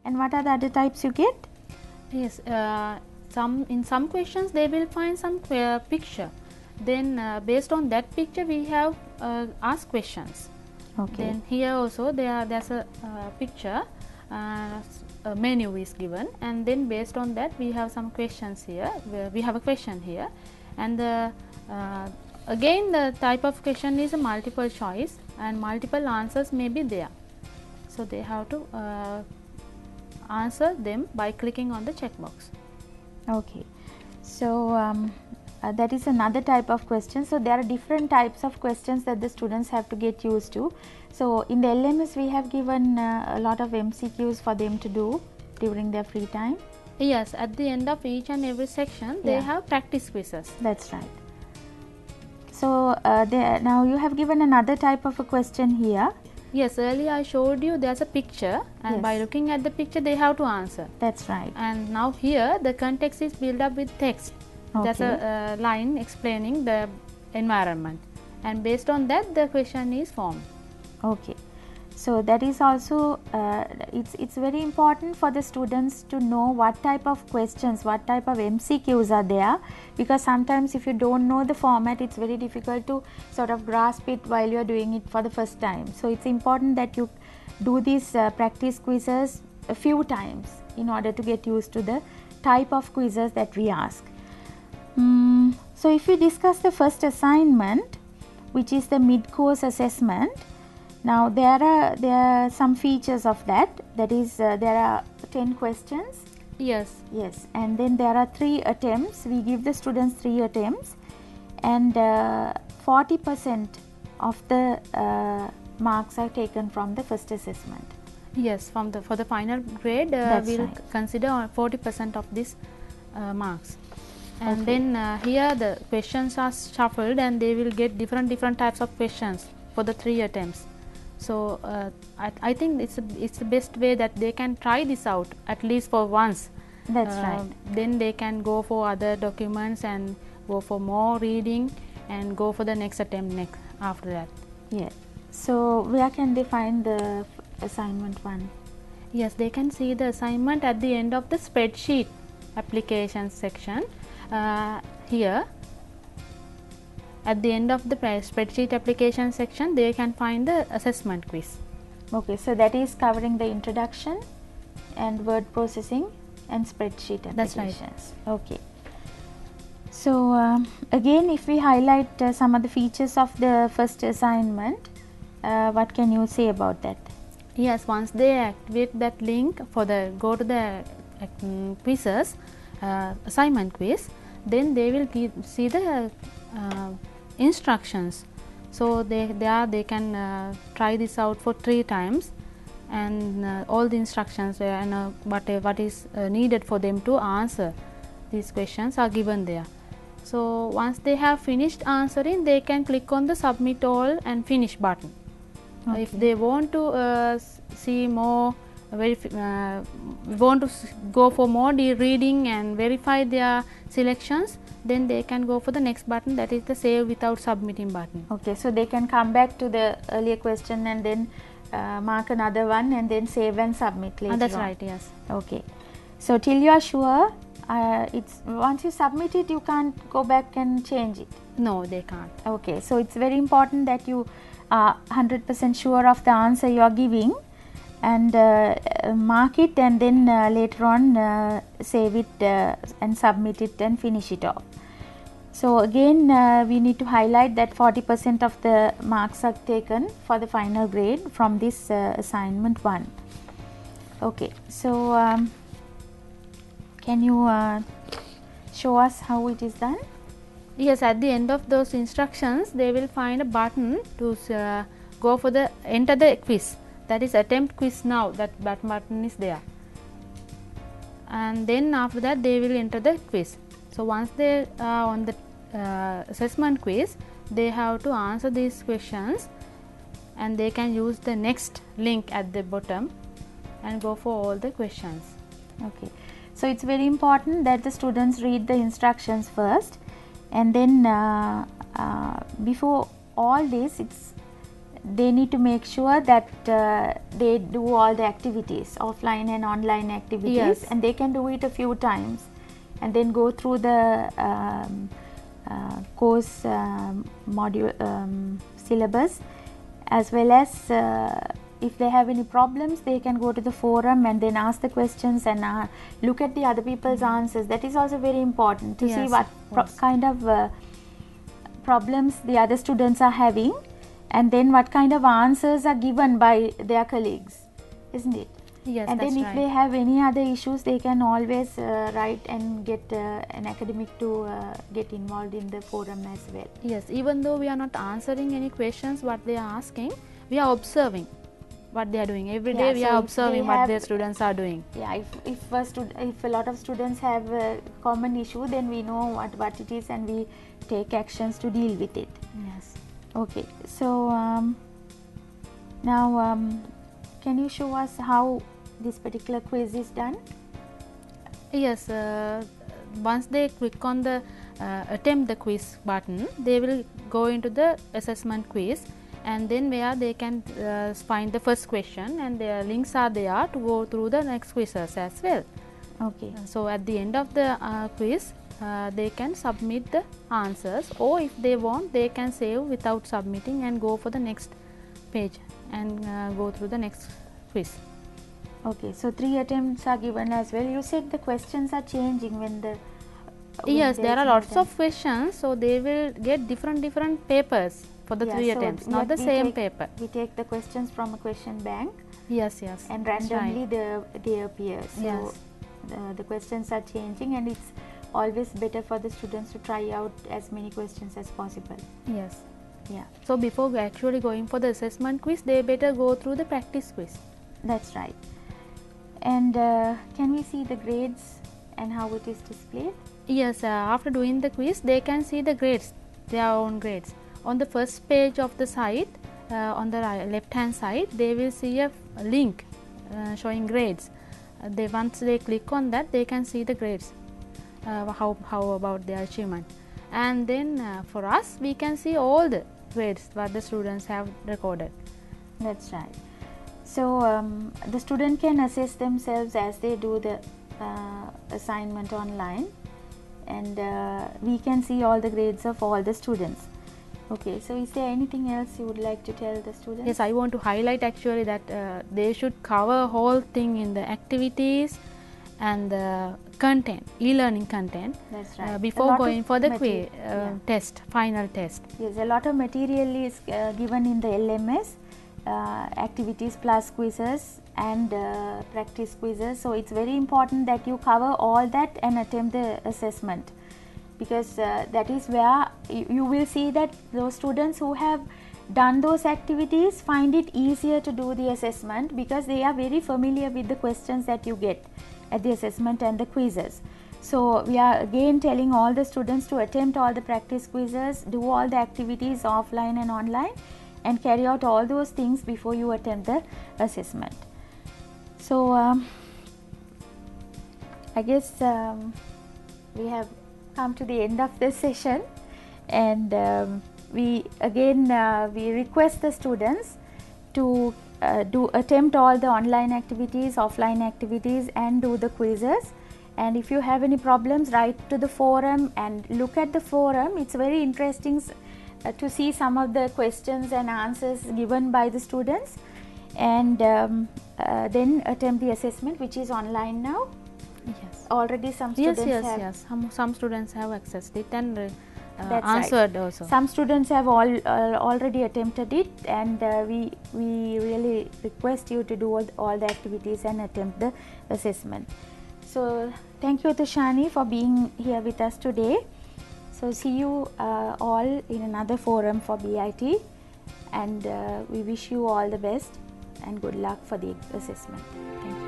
And what are the other types you get? Yes, in some questions they will find some picture. Then based on that picture we have asked questions. Okay. Then here also there's a picture, a menu is given, and then based on that we have some questions here. We have a question here, and again the type of question is a multiple choice, and multiple answers may be there. So they have to answer them by clicking on the checkbox. Okay. So that is another type of question. So there are different types of questions that the students have to get used to. So in the LMS we have given a lot of MCQs for them to do during their free time. Yes, at the end of each and every section they Yeah. have practice quizzes. That's right. So now you have given another type of a question here. Yes, earlier I showed you there's a picture, and Yes. by looking at the picture they have to answer. That's right. And now here the context is built up with text. There's a line explaining the environment, and based on that the question is formed. Okay. So that is also it's very important for the students to know what type of questions, what type of MCQs are there, because sometimes if you don't know the format it's very difficult to sort of grasp it while you are doing it for the first time. So it's important that you do these practice quizzes a few times in order to get used to the type of quizzes that we ask. So if we discuss the first assignment, which is the mid-course assessment, now there are some features of that. That is, there are 10 questions. Yes. Yes, and then there are 3 attempts. We give the students 3 attempts, and 40% of the marks are taken from the first assessment. Yes, for the final grade we'll right. consider 40% of these marks. And Okay. then here the questions are shuffled, and they will get different types of questions for the 3 attempts. So I think it's the best way that they can try this out at least for once. That's right. Then they can go for other documents and go for more reading and go for the next attempt after that. Yeah. So where can they find the assignment 1? Yes, they can see the assignment at the end of the spreadsheet application section. Here at the end of the spreadsheet application section they can find the assessment quiz. Okay, so that is covering the introduction and word processing and spreadsheet That's right. applications. Okay. So again, if we highlight some of the features of the first assignment, what can you say about that? Yes, once they activate that link for the go to the quizzes, assignment quiz, then they will see the instructions. So they can try this out for 3 times, and all the instructions and what is needed for them to answer these questions are given there. So once they have finished answering, they can click on the submit all and finish button. Okay. If they want to see more, want to go for more reading and verify their selections, then they can go for the next button, that is the save without submitting button. Okay, so they can come back to the earlier question and then mark another one and then save and submit later That's on. right, yes. Okay, so till you are sure, it's once you submit it, you can't go back and change it. No, they can't. Okay, so it's very important that you are 100% sure of the answer you are giving, and mark it, and then later on save it and submit it and finish it off. So again, we need to highlight that 40% of the marks are taken for the final grade from this assignment 1. Okay, so can you show us how it is done? Yes, at the end of those instructions, they will find a button to go for the enter the quiz. That is attempt quiz now. That button is there, and then after that they will enter the quiz. So once they are on the assessment quiz, they have to answer these questions, and they can use the next link at the bottom and go for all the questions. Okay, so it's very important that the students read the instructions first, and then before all this, it's they need to make sure that they do all the activities, offline and online activities, Yes. and they can do it a few times and then go through the course module syllabus, as well as if they have any problems, they can go to the forum and then ask the questions and look at the other people's answers. That is also very important to see Yes, what of course. kind of problems the other students are having, and then what kind of answers are given by their colleagues, isn't it? Yes, And that's then if right. they have any other issues, they can always write and get an academic to get involved in the forum as well. Yes, even though we are not answering any questions what they are asking, we are observing what they are doing. Every day Yeah, we so are if observing they what have- their students are doing. Yeah, if a lot of students have a common issue, then we know what it is and we take actions to deal with it. Yes. Okay, so now can you show us how this particular quiz is done? Yes, once they click on the attempt the quiz button, they will go into the assessment quiz, and then where they can find the first question, and their links are there to go through the next quizzes as well. Okay, So at the end of the quiz, they can submit the answers, or if they want, they can save without submitting and go for the next page and go through the next quiz. okay, so 3 attempts are given as well. You said the questions are changing when Yes, there is are an lots attempt. of questions, so they will get different papers for the Yeah, 3 so attempts, not the we same take- paper. We take the questions from a question bank Yes, yes. and that's right. randomly they appear. So Yes. the questions are changing, and it's always better for the students to try out as many questions as possible. Yes. Yeah, So before actually going for the assessment quiz, they better go through the practice quiz. that's right. And can we see the grades and how it is displayed? Yes, after doing the quiz, they can see the grades, their own grades. On the first page of the site, on the left hand side, they will see a link showing grades. Once they click on that, they can see the grades, how about their achievement. And then for us, we can see all the grades what the students have recorded. That's right. So the student can assess themselves as they do the assignment online, and we can see all the grades of all the students. Okay, so is there anything else you would like to tell the students? Yes, I want to highlight actually that they should cover whole thing in the activities and the content, e-learning content, That's right. A before lot going of for the yeah. test, final test. Yes, a lot of material is given in the LMS, activities plus quizzes and practice quizzes. So it's very important that you cover all that and attempt the assessment, because that is where you will see that those students who have done those activities find it easier to do the assessment, because they are very familiar with the questions that you get at the assessment and the quizzes. So we are again telling all the students to attempt all the practice quizzes, do all the activities offline and online, and carry out all those things before you attempt the assessment. So I guess we have come to the end of this session, and we request the students to attempt all the online activities, offline activities, and do the quizzes. And if you have any problems, write to the forum and look at the forum. It's very interesting to see some of the questions and answers given by the students, and then attempt the assessment, which is online now. Yes. Already some Yes, students yes, have yes. Some students have accessed it and That's right. answered also. Some students have already attempted it, and we really request you to do all the activities and attempt the assessment. So thank you, Tushani, for being here with us today. So see you all in another forum for BIT, and we wish you all the best and good luck for the assessment. Thank you.